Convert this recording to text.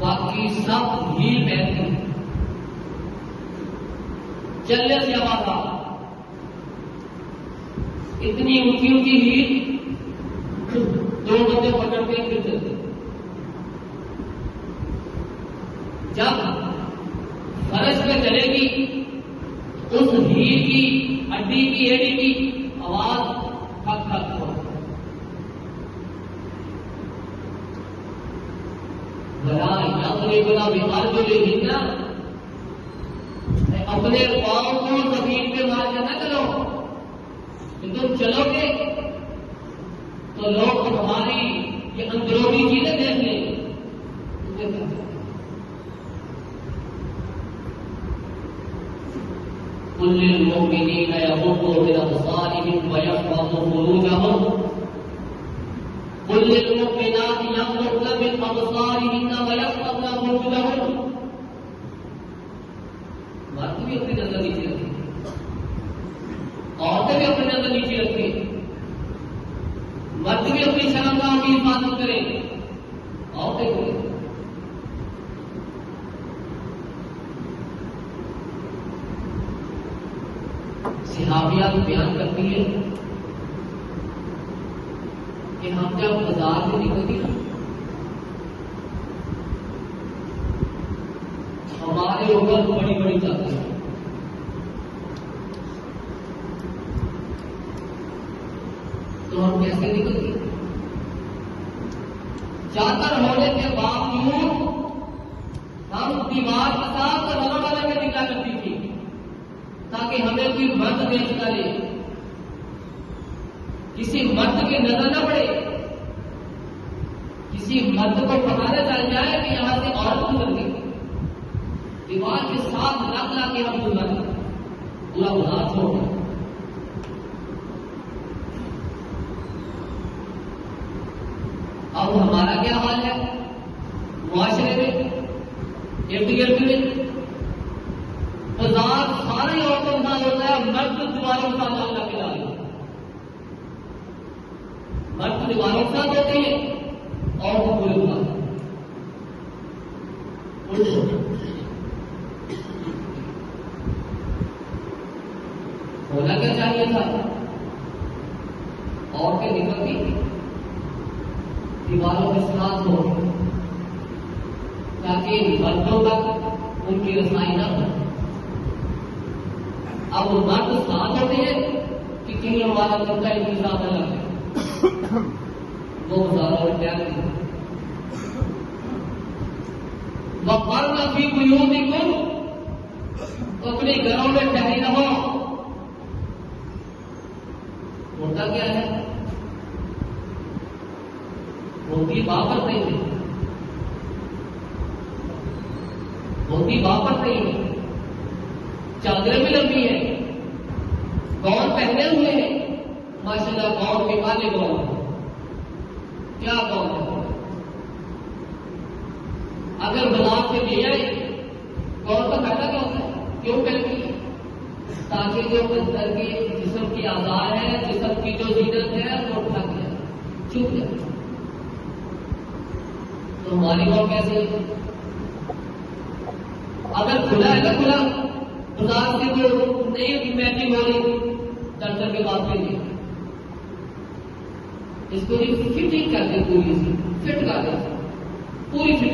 बाकी सब हील पहनते हैं, चलने से आवाज आ, इतनी ऊंची ऊंची हील, दो बंदे पकड़ते हैं फिर चलते। जब फर्श पे चलेगी उस हील की हड्डी की एड़ी की आवाज खक खक हो, बना बीमार को ले हिलना, अपने पांव को जमीन पे मार के न चलो। तुम चलोगे तो लोग तुम्हारी ये अंदरूनी चीजें देख लेंगे। कुल्लिल मुमिनीना यग़ुद्दू मिन अब्सारिहिम व यहफ़ज़ू फ़ुरूजहम कुल्लिल मुमिनाति यग़ुद्दन मिन अब्सारिहिन्ना व यहफ़ज़्ना फ़ुरूजहम। मर्द भी अपनी नजर नीचे रखें, औरतें भी अपनी नजर नीचे रखें, मर्द भी अपनी शर्मगाह की हिफाजत करें, औरतें करें। सहाबिया बयान करती है कि हम जब बाजार में निकलती ना, हमारे ऊपर बड़ी बड़ी चादर है, तो हम कैसे निकलती? चादर होने के बावजूद हम दीवार के साथ रगड़ के निकला करती थी ताकि हमें कोई मर्द देख न ले, किसी मर्द की नजर न पड़े, किसी मर्द को पता न चल जाए कि यहां से औरत गुजर गई। दीवार के साथ लग ला के हम गुजर पूरा बाजार छोड़ गए। अब हमारा क्या हाल है मुआशरे में, इर्द गिर्द में? बाजार सारी औरतों का होता है, मर्द दीवारों के साथ अल्लाह के लाए, मर्द दीवारों के साथ होते हैं और वो पूरे होना क्या चाहिए था? औरतें निकलती दीवारों के साथ हो ताकि मर्दों तक उनकी रसाई न हो। अब वो मर्द साथ होते हैं कि कहीं हमारा कुत्ता इनके साथ अलग है, वो बाजारों में तैयार नहीं। वक़र्न फ़ी बुयूतिकुम, तो अपने घरों में ठहरी रहो। होता क्या है? होती वापस नहीं है, होती वापस नहीं है, चादरें भी लंबी है, गौन पहने हुए हैं, माशाल्लाह गौन के काले गौन, क्या गौन है? अगर बाजार से ले आए गौन का फायदा क्या होता है? क्यों पहनती है? ताकि जो अंदर की जिस्म की आज़ाद है, जिस्म की जो जीनत है वो ढक जाए, चुप जाए। तो हमारी गौन कैसे है? अगर खुला है ना, खुला बाजार से जो नई मैचिंग हो रही दर्शन के बाद के लिए, इसको फिटिंग कर दे, पूरी फिट कर दे, पूरी फिटिंग